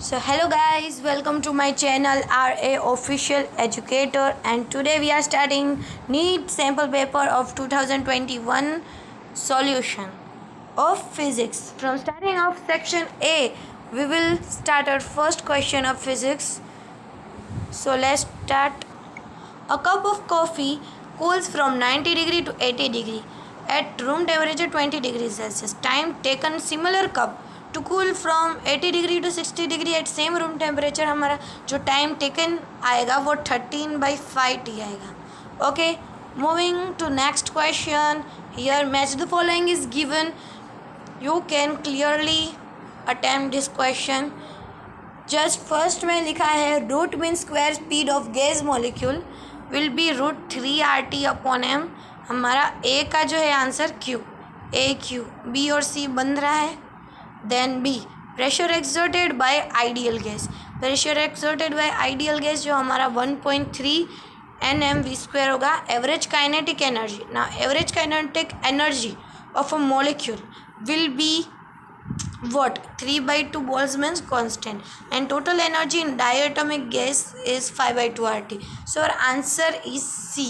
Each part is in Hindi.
So hello guys, welcome to my channel RA Official Educator, and today we are starting NEET sample paper of 2021 solution of physics. From starting of section A, we will start our first question of physics. So let's start. A cup of coffee cools from 90 degree to 80 degree at room temperature 20 degrees Celsius. Time taken similar cup to cool from 80 degree to 60 degree at same room temperature. हमारा जो time taken आएगा वो 13/5t आएगा. Okay, moving to next question. Here match the following is given. You can clearly attempt this question. Just first में लिखा है root mean square speed of gas molecule will be √3RT/m. हमारा ए का जो है आंसर AQ. बी और सी बन रहा है. Then B pressure exerted by ideal gas. Pressure exerted by ideal gas जो हमारा 1.3 Nm². होगा. Average kinetic energy. ना average kinetic energy of a molecule will be what 3/2 Boltzmann's constant, and total energy in diatomic gas is 5/2 RT. So our answer is C.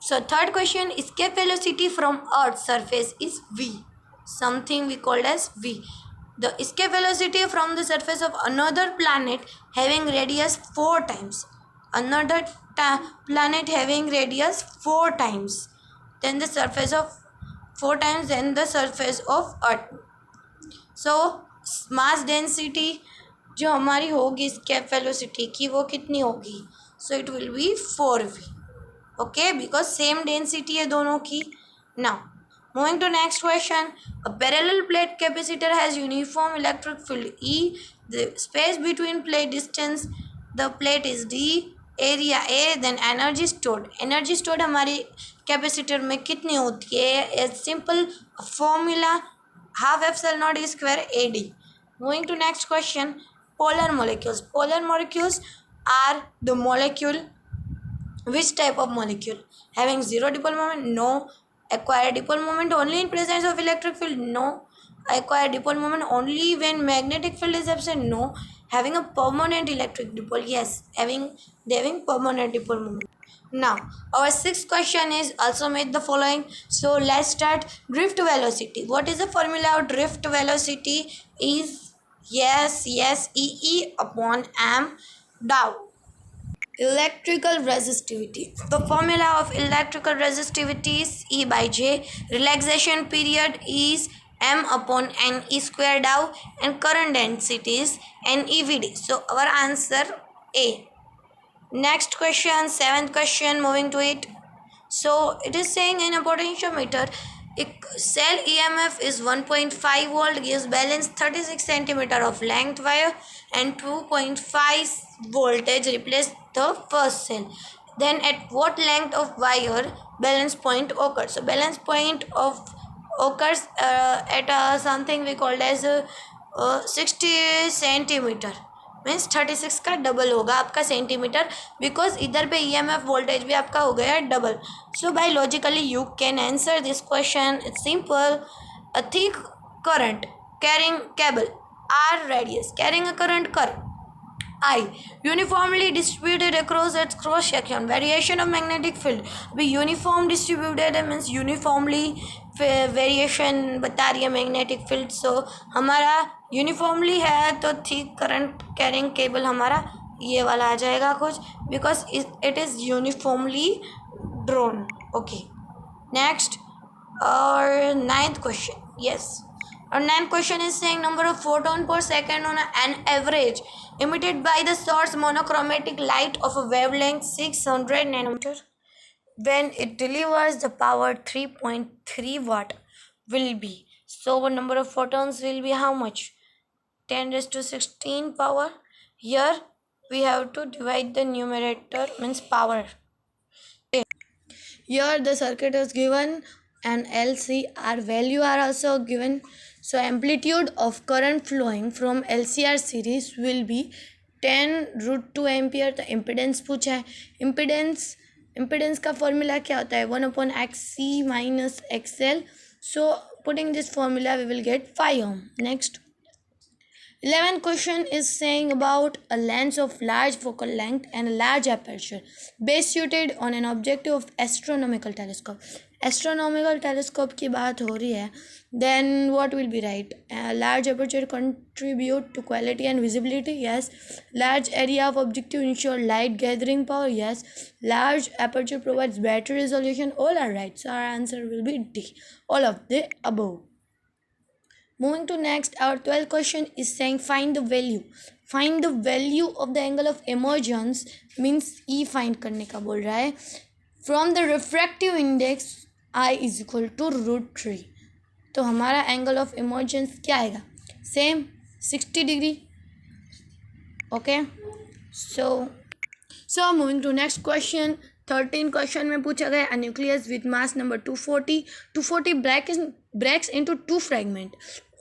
So third question, escape velocity from Earth's surface is v, something we called as v. The escape velocity from the surface of another planet having radius 4 times, another planet having radius 4 times then the surface of 4 times than the surface of Earth. So mass density जो हमारी होगी स्केप वेलोसिटी की वो कितनी होगी. So it will be 4v. Okay, because same density है दोनों की. Now moving to next question. A parallel plate capacitor has uniform electric field E. The space between plate distance the plate is D. Area A. Then energy stored. Energy stored हमारी कैपेसिटर में कितनी होती है. A simple formula half epsilon naught E square AD. Moving to next question. Polar molecules. Polar molecules are the molecule. Which type of molecule? Having zero dipole moment? No. Acquire dipole moment only in presence of electric field? No. Acquire dipole moment only when magnetic field is absent? No. Having a permanent electric dipole? Yes. Having permanent dipole moment. Now our sixth question is also made the following. So let's start. Drift velocity. What is the formula of drift velocity? Is yes EE/m dow. Electrical resistivity. The formula of electrical resistivity is E/J. Relaxation period is m/n/e² dow, and current density is NeVd. So our answer A. Next question, seventh question, moving to it. So it is saying in a potentiometer, cell EMF is 1.5 volt, gives balance 36 centimeter of length wire and 2.5 voltage replace the first cell. Then at what length of wire balance point occurs? So balance point of occurs at something we called as 60 centimeter. Means 36 का डबल होगा आपका सेंटीमीटर, बिकॉज इधर पे EMF वोल्टेज भी आपका हो गया double. So by logically you can answer this question. It's simple. A thick current carrying cable R radius carrying a current कर I uniformly distributed across its cross section. Variation of magnetic field अभी यूनिफॉर्म डिस्ट्रीब्यूटेड है मीन्स यूनिफॉर्मली वेरिएशन बता रही है मैग्नेटिक फील्ड. सो हमारा यूनिफॉर्मली है तो थिक करंट कैरिंग केबल हमारा ये वाला आ जाएगा कुछ, because it is uniformly drawn. Okay, next और ninth question. Yes, our ninth question is saying number of photon per second on an average emitted by the source monochromatic light of a wavelength 600 nanometer when it delivers the power 3.3 watt will be. So number of photons will be how much? 10⁻16 power. Here we have to divide the numerator means power. Here the circuit is given and LCR value are also given. So amplitude of current flowing from LCR series will be 10√2 ampere. तो इम्पिडेंस पूछा है. इम्पिडेंस का फॉर्मूला क्या होता है? 1/XC minus XL. So putting this formula we will get 5 ohm. Next, 11th question is saying about a lens of large focal length and a large aperture best suited on an objective of astronomical telescope. Astronomical telescope की बात हो रही है, then what will be right? Large aperture contribute to quality and visibility, yes. Large area of objective ensure light gathering power, yes. Large aperture provides better resolution, all are right. So our answer will be D, all of the above. Moving to next, our 12th question is saying find the value. Find the value of the angle of emergence means E find करने का बोल रहा है. From the refractive index I is equal to √3. तो हमारा एंगल ऑफ इमर्जेंस क्या आएगा? Same 60 degree. Okay, so moving to next question. 13 question में पूछा गया a nucleus with mass number 240 breaks into two fragment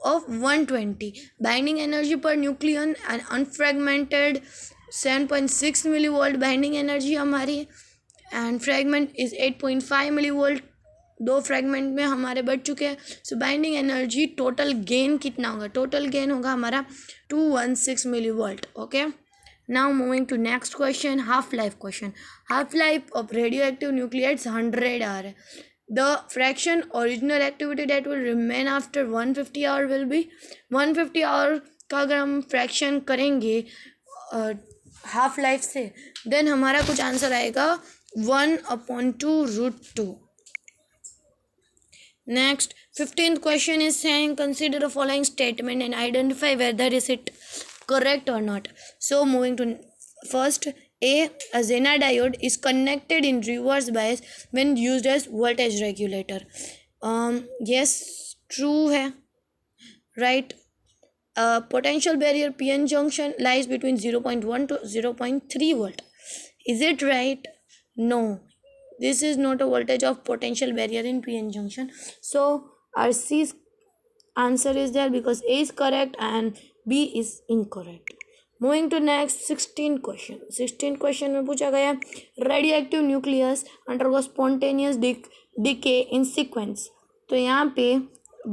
of 120. Binding energy per nucleon and unfragmented 7.6 millivolt binding energy हमारी, and fragment is 8.5 millivolt. दो फ्रैगमेंट में हमारे बढ़ चुके हैं. So binding energy total gain कितना होगा? टोटल गेन होगा हमारा 216 millivolt. Okay, now moving to next question, half life question. Half life of radioactive nuclides 100 hour है. The fraction original activity that will remain after 150 hour will be 150 hour का अगर हम फ्रैक्शन करेंगे हाफ लाइफ से, देन हमारा कुछ आंसर आएगा 1/2√2. Next, 15th question is saying consider the following statement and identify whether is it correct or not. So moving to first, a Zener diode is connected in reverse bias when used as voltage regulator. Yes, true है, right. Potential barrier PN junction lies between 0.1 to 0.3 volt. Is it right? No. This is not a voltage of potential barrier in PN junction. So our C's answer is there because A is correct and B is incorrect. Moving to next 16th question. 16th question में पूछा गया radioactive nucleus undergo spontaneous decay in sequence. तो यहाँ पे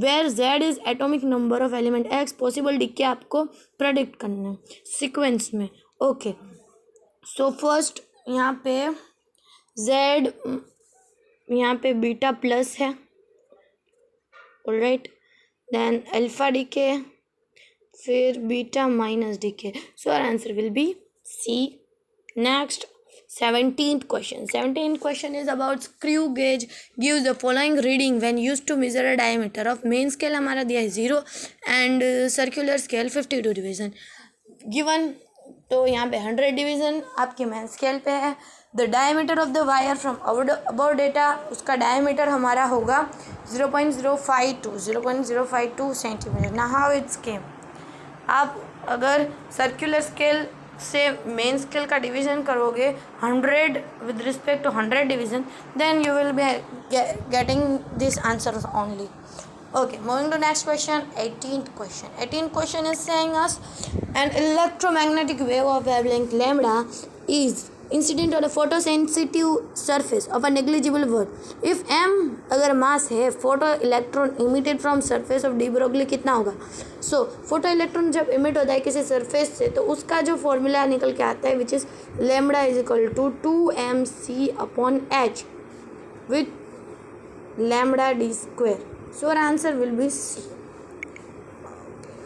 where Z is atomic number of element X possible decay आपको predict करना है sequence में. Okay, so first यहाँ पे Z यहाँ पे बीटा प्लस है, ऑलराइट. देन अल्फा डीके, फिर beta minus decay. So our answer will be C. Next 17th question. 17th question is about screw gauge gives the following reading when used to measure a diameter of main scale हमारा दिया है 0 and circular scale 52 division given. तो यहाँ पे 100 डिवीज़न आपके मेन स्केल पे है. The diameter of the wire from about data, उसका डायमीटर हमारा होगा 0.052 सेंटीमीटर. ना हाउ इट्स केम, आप अगर सर्कुलर स्केल से मेन स्केल का डिवीज़न करोगे 100 with respect to 100 division, then you will be getting this answer only. Okay, moving to next question, 18th question. 18th question is saying us an electromagnetic wave of wavelength lambda is incident on a photosensitive surface of a negligible word. If m अगर मास है, photo electron emitted from surface of de Broglie कितना होगा? सो फोटो इलेक्ट्रॉन जब इमिट होता है किसी सरफेस से, तो उसका जो फॉर्मूला निकल के आता है which is lambda is equal to 2mc/h with lambda D square. So our answer will be C.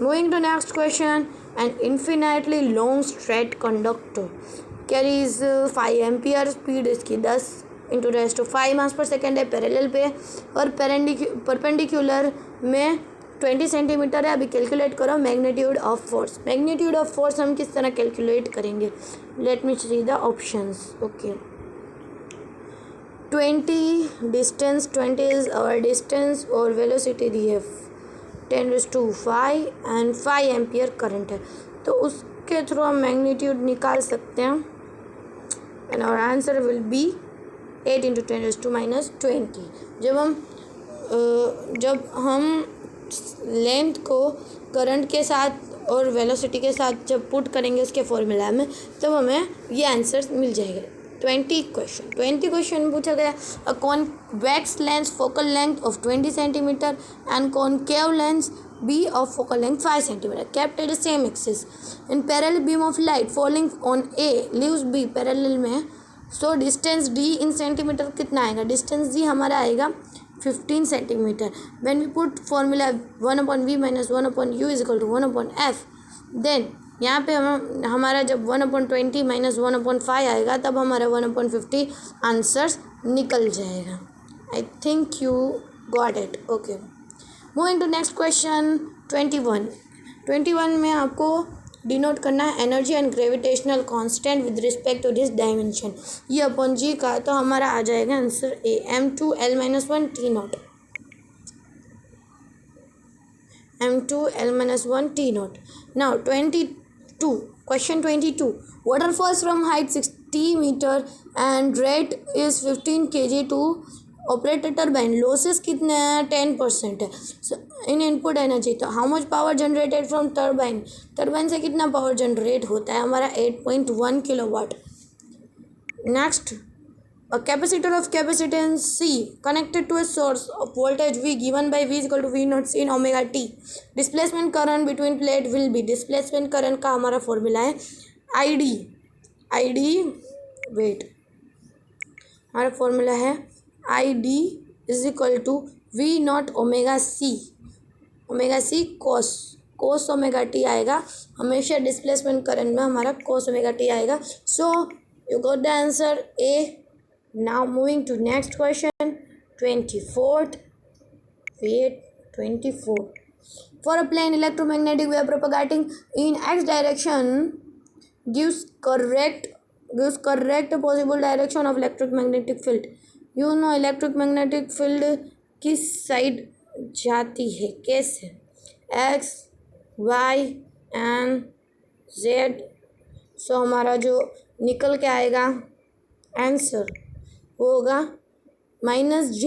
Moving to next question, an infinitely long straight conductor carries 5 ampere speed इसकी 10 into raised to 5 mass per second है पैरेलल पे, और परपेंडिकुलर में 20 सेंटीमीटर है. अभी कैलकुलेट करो magnitude of force. Magnitude of force हम किस तरह कैलकुलेट करेंगे? Let me see the options. Okay, 20 distance, 20 is our distance और velocity दी है 10⁵ and 5 एम्पियर करंट है, तो उसके थ्रू हम मैग्नीट्यूड निकाल सकते हैं and our answer will be 8 × 10⁻20. जब हम लेंथ को करंट के साथ और वेलोसिटी के साथ जब पुट करेंगे उसके फॉर्मूला में, तब हमें ये आंसर मिल जाएगा. 20 क्वेश्चन पूछा गया a convex lens focal length of 20 centimetre and concave lens B of focal length 5 cm kept at the same axis. In parallel beam of light falling on A leaves B parallel में, so distance D in centimeter कितना आएगा? distance D हमारा आएगा 15 centimeter. When we put formula 1/v minus 1/u is equal to 1/f, then यहाँ पे हमारा जब 1/20 माइनस 1/5 आएगा तब हमारा 1/50 आंसर्स निकल जाएगा. I think you got it. Okay, moving to next question 21 में आपको डिनोट करना है energy and gravitational constant with respect to this dimension. ये अपॉन जी का, तो हमारा आ जाएगा answer A m2l-1 T0. m2l-1 T0. Now 22. Question 22. Water falls from height 60 meter and rate is 15 kg to operate a turbine. Losses कितने हैं? 10% है. So in input energy, तो how much power generated from turbine? Turbine से कितना power generate होता है? हमारा 8.1 kilowatt. Next, a capacitor of capacitance C connected to a source of voltage V given by V is equal to V naught in omega t. Displacement current between plate will be. Displacement current का हमारा फॉर्मूला है ID वेट. हमारा फॉर्मूला है ID is equal to V naught omega C cos omega t आएगा. हमेशा डिस्प्लेसमेंट करंट में हमारा कोस ओमेगा टी आएगा. So you got the answer A. Now moving to next question 24th. Wait, 24. For a plane electromagnetic wave propagating in x direction gives correct possible direction of electromagnetic field. You know electric magnetic field किस साइड जाती है, कैसे? x y and z. सो हमारा जो निकल के आएगा आंसर वो होगा -j.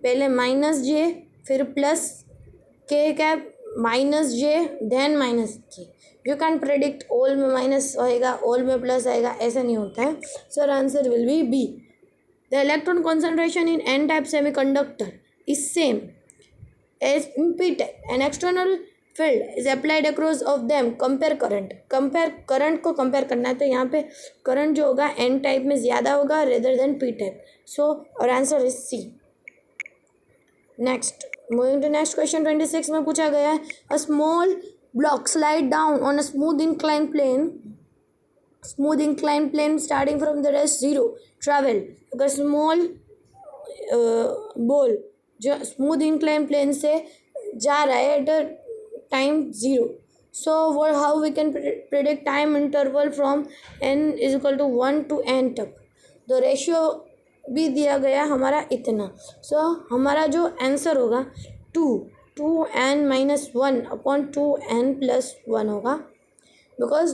पहले -j फिर plus k cap -j then -j. You can predict all में माइनस आएगा ऑल में प्लस आएगा, ऐसा नहीं होता है. Sir answer will be B. The electron concentration in N type semiconductor is same as in P type. An external field is applied across of them. Compare current को कंपेयर करना है, तो यहाँ पे करंट जो होगा एन टाइप में ज़्यादा होगा rather than P type. So our answer is C. Next, moving to next question 26 में पूछा गया है a small block slide down on a smooth incline plane starting from the rest 0 travel. अगर स्मॉल बॉल जो स्मूथ इंक्लाइन प्लेन से जा रहा है at time 0. So how we can predict time interval from n is equal to 1 to n तक. तो रेशियो भी दिया गया हमारा इतना. सो हमारा जो आंसर होगा 2n-1 अपॉन 2n+1 होगा. बिकॉज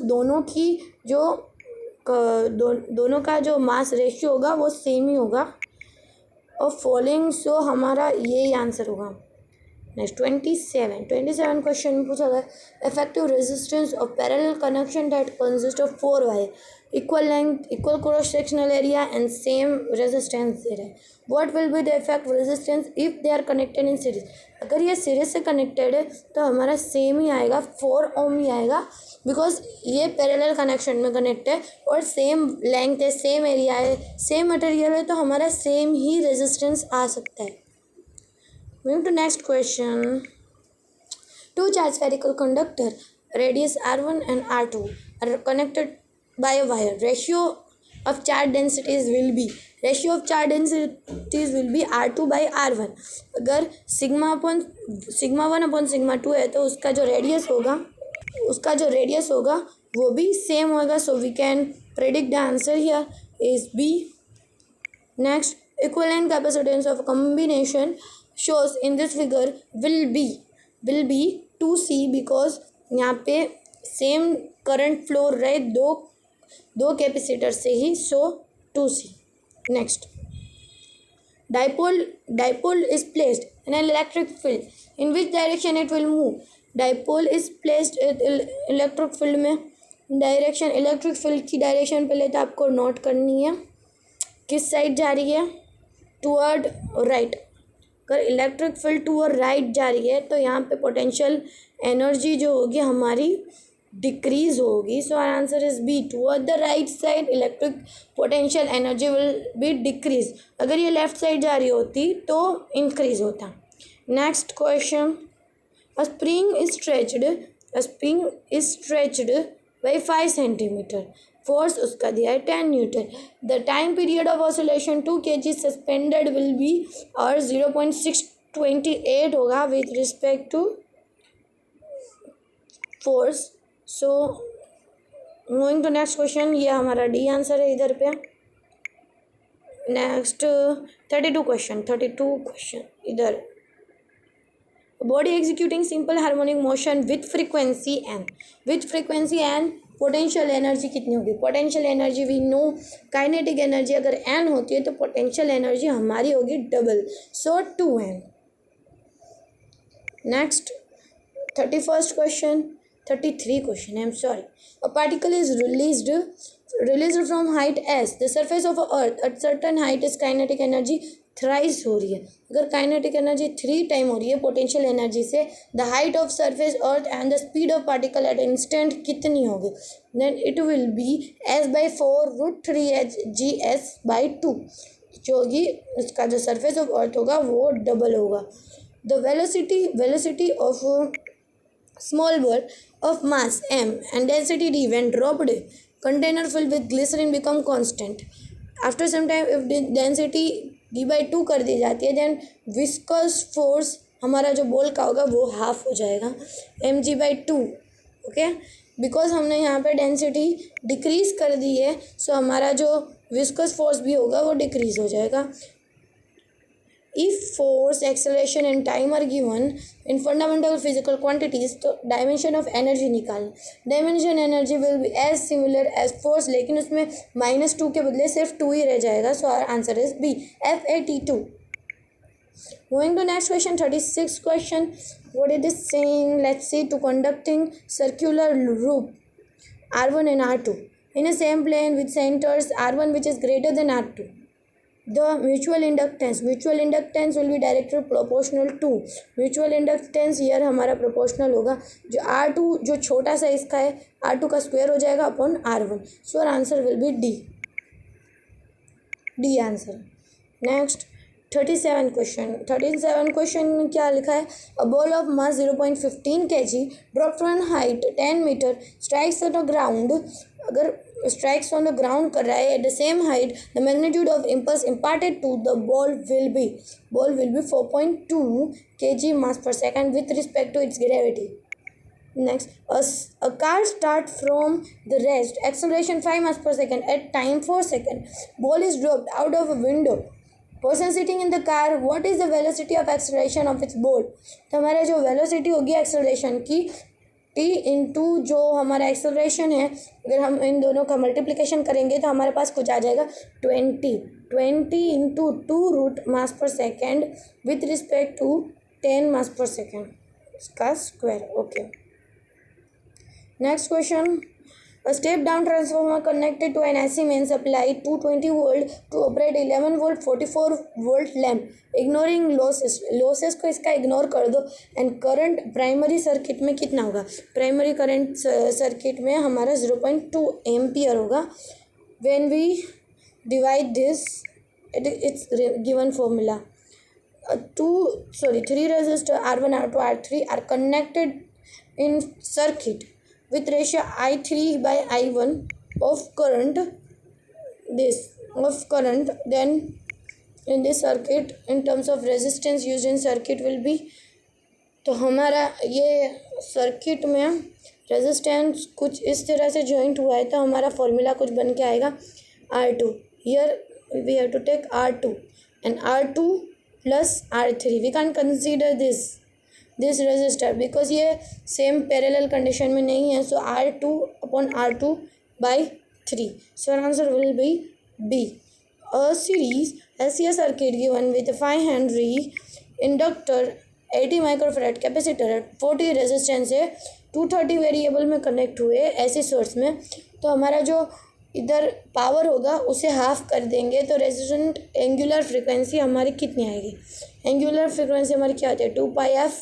दोनों का जो मास रेशियो होगा वो सेम ही होगा और फॉलोइंग. सो हमारा यही आंसर होगा. नेक्स्ट 27 क्वेश्चन में पूछा गया effective resistance of parallel connection that consist of 4 wire equal length equal cross sectional area and same resistance दे रहा है. What will be the effective resistance if they are connected in series. अगर ये सीरीज से कनेक्टेड है तो हमारा सेम ही आएगा 4 ओम ही आएगा. बिकॉज ये पैरेलल कनेक्शन में कनेक्ट है और सेम लेंथ है, सेम एरिया है, सेम मटेरियल है, तो हमारा सेम ही रेजिस्टेंस आ सकता है. Moving to next question. Two charged spherical conductor radius r1 and r2 are connected by a wire. Ratio of charge densities will be r2 by r1. अगर सिग्मा 1 अपॉन सिग्मा 2 है तो उसका जो रेडियस होगा वो भी सेम होगा. So we can predict the answer here is B. Next, equivalent capacitance of combination shows in this figure will be 2C because यहाँ पे सेम करंट फ्लो रहे दो कैपेसिटर से ही. सो 2C. Next, dipole is placed in an electric field in which direction it will move. Dipole is placed electric field में डायरेक्शन इलेक्ट्रिक फील्ड की डायरेक्शन पहले तो आपको नोट करनी है. किस साइड जा रही है? Toward right. अगर इलेक्ट्रिक फील्ड टू और राइट जा रही है तो यहाँ पे पोटेंशियल एनर्जी जो होगी हमारी डिक्रीज होगी. So our answer is B. Toward the right side electric potential energy will be decrease. अगर ये लेफ्ट साइड जा रही होती तो इंक्रीज होता. Next question. A spring is stretched by 5 centimeter. Force उसका दिया है 10 Newton. The time period of oscillation 2 kg suspended will be और 0.628 होगा with respect to force. So moving to next question. ये हमारा डी आंसर है इधर पे. नेक्स्ट 32 क्वेश्चन इधर. Body executing simple harmonic motion with frequency N potential energy कितनी होगी. Potential energy we know. Kinetic energy अगर एन होती है तो पोटेंशियल एनर्जी हमारी होगी double. So 2n. Next 33 question. I am sorry. A particle is released from height s. The surface of earth at certain height is kinetic energy thrice हो रही है. अगर काइनेटिक एनर्जी 3 टाइम हो रही है पोटेंशियल एनर्जी से, the height of surface earth and the speed of particle at instant कितनी होगी. Then it will B s/4√3hgs/2 जो होगी उसका जो सरफेस ऑफ अर्थ होगा वो डबल होगा. The velocity of small ball of mass m and density d when dropped container filled with glycerin become constant. After some time if density d/2 कर दी जाती है then viscous force हमारा जो बॉल का होगा वो हाफ हो जाएगा mg/2. ओके, बिकॉज हमने यहाँ पे डेंसिटी डिक्रीज कर दी है सो हमारा जो विस्कस फोर्स भी होगा वो डिक्रीज हो जाएगा. If force, acceleration and time are given in fundamental physical quantities तो डायमेंशन ऑफ एनर्जी निकालना. Dimension energy will be as similar as force, लेकिन उसमें -2 के बदले सिर्फ 2 ही रह जाएगा. So our answer is B F/A/T2. Moving to next question, 36 question. What it is saying? Let's see. To conducting circular loop R1 and R2 in a same plane with centers R1 which is greater than R2. The mutual inductance will be directly proportional to mutual inductance. Year हमारा प्रोपोर्शनल होगा. जो R2 जो छोटा सा इसका है R2 का स्क्वायर हो जाएगा upon R1. So our answer will be D answer. Next 37 question में क्या लिखा है. A ball of mass 0.15 kg drop from height 10 metre strikes on the ground. अगर strikes on the ground कर रहा है at the same height, the magnitude of impulse imparted to the ball will be 4.2 kg mass per second with respect to its gravity. Next, a car start from the rest, acceleration 5 mass per second at time 4 seconds. Ball is dropped out of a window. Person sitting in the car, what is the velocity of acceleration of its ball? तो हमारा जो velocity होगी acceleration की t इंटू जो हमारा एक्सेलरेशन है, अगर हम इन दोनों का मल्टीप्लिकेशन करेंगे तो हमारे पास कुछ आ जाएगा 20 इंटू 2 रूट मास पर सेकेंड विथ रिस्पेक्ट टू 10 मास पर सेकेंड इसका square. Okay, next question. A step down transformer connected to an AC main supply 220 volt to operate 11 volt 44 volt lamp. Ignoring losses को इसका इग्नोर कर दो. एंड करंट प्राइमरी सर्किट में कितना होगा. प्राइमरी करंट सर्किट में हमारा 0.2 एम्पियर होगा. When we divide this it's given formula. 3 resistor R1 R2 R3 are connected in circuit with ratio I3 by I1 of current. Then in this circuit in terms of resistance used in circuit will be. तो हमारा ये सर्किट में रेजिस्टेंस कुछ इस तरह से जॉइंट हुआ है तो हमारा फॉर्मूला कुछ बन के आएगा R2. Here we have to take R2 and R2 plus R3. We can consider this resistor because ये सेम पैरेलल कंडीशन में नहीं है. So R2 upon R2 by 3. So answer will be B. A series LCA circuit given with 5 henry inductor 80 microfarad capacitor 40 resistance है 230 वेरिएबल में कनेक्ट हुए ऐसे सोर्स में. तो हमारा जो इधर पावर होगा उसे हाफ कर देंगे तो रेजिस्टेंट एंगुलर फ्रिक्वेंसी हमारी कितनी आएगी? एंगुलर फ्रिक्वेंसी हमारी क्या आती है? 2πf।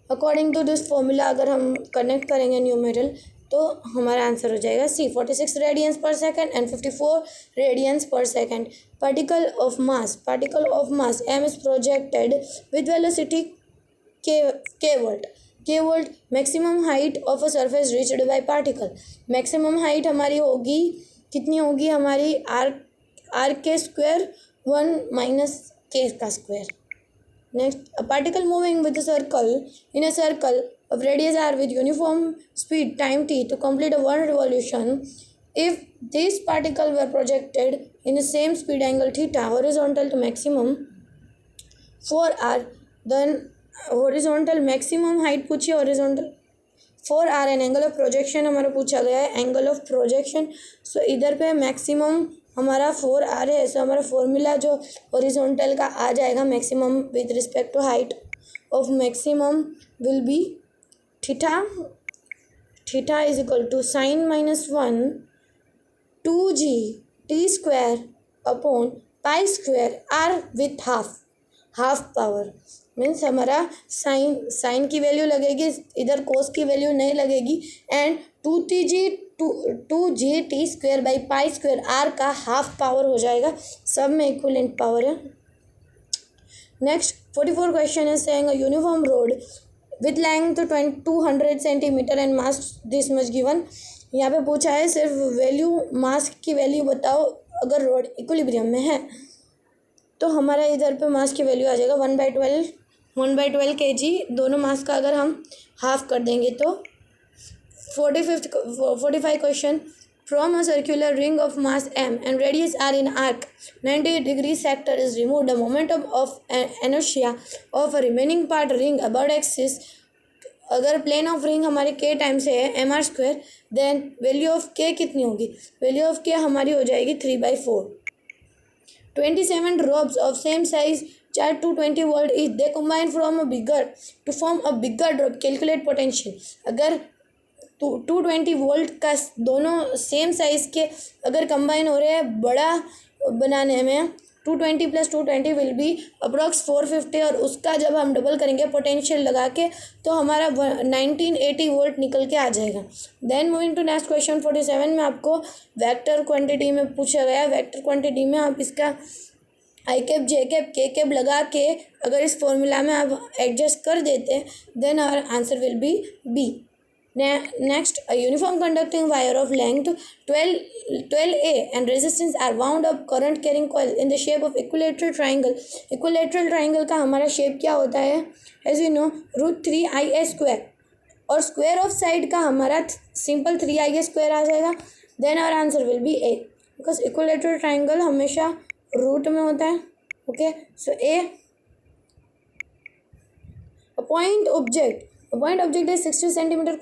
According to this formula अगर हम कनेक्ट करेंगे न्यूमेरल तो हमारा आंसर हो जाएगा C 46 radians per second and 54 radians per second. Particle of mass M is projected with velocity के वोल्ट। Maximum height of a surface reached by particle. Maximum height हमारी होगी कितनी होगी हमारी? आर के स्क्वायर 1 माइनस के का square. Next, a particle moving with a circle in a circle of radius r with uniform speed time t to complete a one revolution. If these particles were projected in the same speed angle theta horizontal to maximum 4r, then horizontal maximum height पूछिए horizontal 4r and angle of projection हमारा पूछा गया है angle of projection. So इधर पे maximum हमारा 4r है. सो हमारा फॉर्मूला जो हॉरिजॉन्टल का आ जाएगा maximum with respect to height of maximum will be theta is equal to sine -1 2g t square upon pi square r with half power. Means हमारा साइन की वैल्यू लगेगी, इधर कोस की वैल्यू नहीं लगेगी and 2g T square by pi square R का हाफ पावर हो जाएगा. सब में इक्विवेलेंट पावर है. नेक्स्ट 44 क्वेश्चन है saying a uniform rod with length 200 centimetre and mass this much given. यहाँ पे पूछा है सिर्फ वैल्यू, मास की वैल्यू बताओ अगर रोड इक्विलिब्रियम में है. तो हमारा इधर पे मास की वैल्यू आ जाएगा 1/12 kg. दोनों मास का अगर हम हाफ कर देंगे तो 45 question. From a circular ring of mass m and radius r in arc 90 degree sector is removed. The momentum of inertia of a remaining part ring about axis. अगर प्लेन ऑफ रिंग हमारे k टाइम से है mr², then value of k कितनी होगी? वैल्यू ऑफ k हमारी हो जाएगी 3/4. 27 rods of same size charged to 20 volt each. They combine to form a bigger drop. Calculate potential. अगर 220 वोल्ट का दोनों सेम साइज़ के अगर कंबाइन हो रहे हैं बड़ा बनाने में 220 + 220 विल बी अप्रॉक्स 450 और उसका जब हम डबल करेंगे पोटेंशियल लगा के तो हमारा 1980 वोल्ट निकल के आ जाएगा. Then moving to next question 47 में आपको वेक्टर क्वांटिटी में पूछा गया. वेक्टर क्वांटिटी में आप इसका आई कैप जे कैप के कैप लगा के अगर इस फॉर्मूला में आप एडजस्ट कर देते then our answer will be B. Next, a uniform conducting wire of length 12A and resistance are wound up current carrying coil in the shape of equilateral triangle. Equilateral triangle का हमारा शेप क्या होता है? As we know, √3ia² और स्क्वायर ऑफ साइड का हमारा सिंपल 3ia² आ जाएगा. Then our answer will be A because equilateral triangle हमेशा रूट में होता है. Okay, so A. A point object है 60 सेंटीमीटर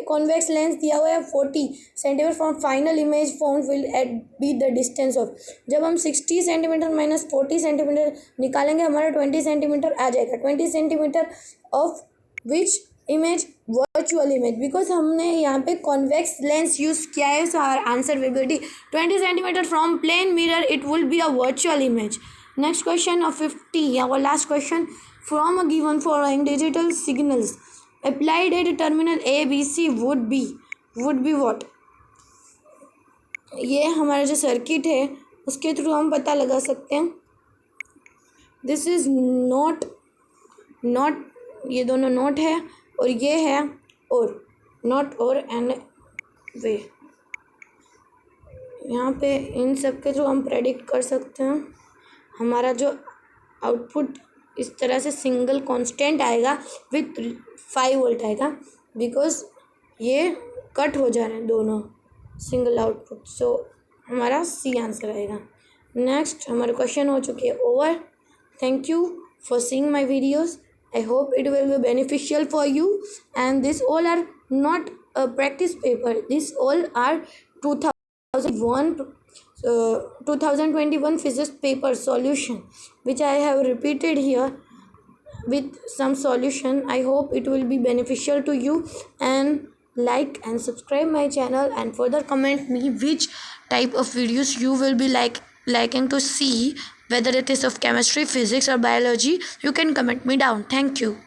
कॉन्वेक्स लेंस दिया हुआ है 40 centimetre from final image form will at be the distance of. जब हम 60 सेंटीमीटर माइनस 40 सेंटीमीटर निकालेंगे हमारा 20 सेंटीमीटर आ जाएगा. 20 centimetre of which image? Virtual image. Because हमने यहाँ पे कॉन्वेक्स लेंस यूज़ किया है so our answer will be D. 20 centimetre from plane mirror it will be a virtual image. Next question of 50 और last question. From a given following digital signals applied at terminal A B C would be what? ये हमारा जो सर्किट है उसके थ्रू हम पता लगा सकते हैं. दिस इज़ नॉट ये दोनों नॉट है और ये है और नॉट और एंड वे. यहाँ पे इन सब के थ्रू हम प्रेडिक्ट कर सकते हैं हमारा जो आउटपुट इस तरह से सिंगल कांस्टेंट आएगा विथ 5 वोल्ट आएगा बिकॉज ये कट हो जा रहे हैं दोनों सिंगल आउटपुट. सो हमारा सी आंसर आएगा. नेक्स्ट हमारे क्वेश्चन हो चुके हैं over. Thank you for seeing my videos. I hope it will be beneficial for you and this all are not a practice paper. This all are 2021 physics paper solution which I have repeated here with some solution. I hope it will be beneficial to you and like and subscribe my channel, and further comment me which type of videos you will be liking to see, whether it is of chemistry, physics or biology. You can comment me down. Thank you.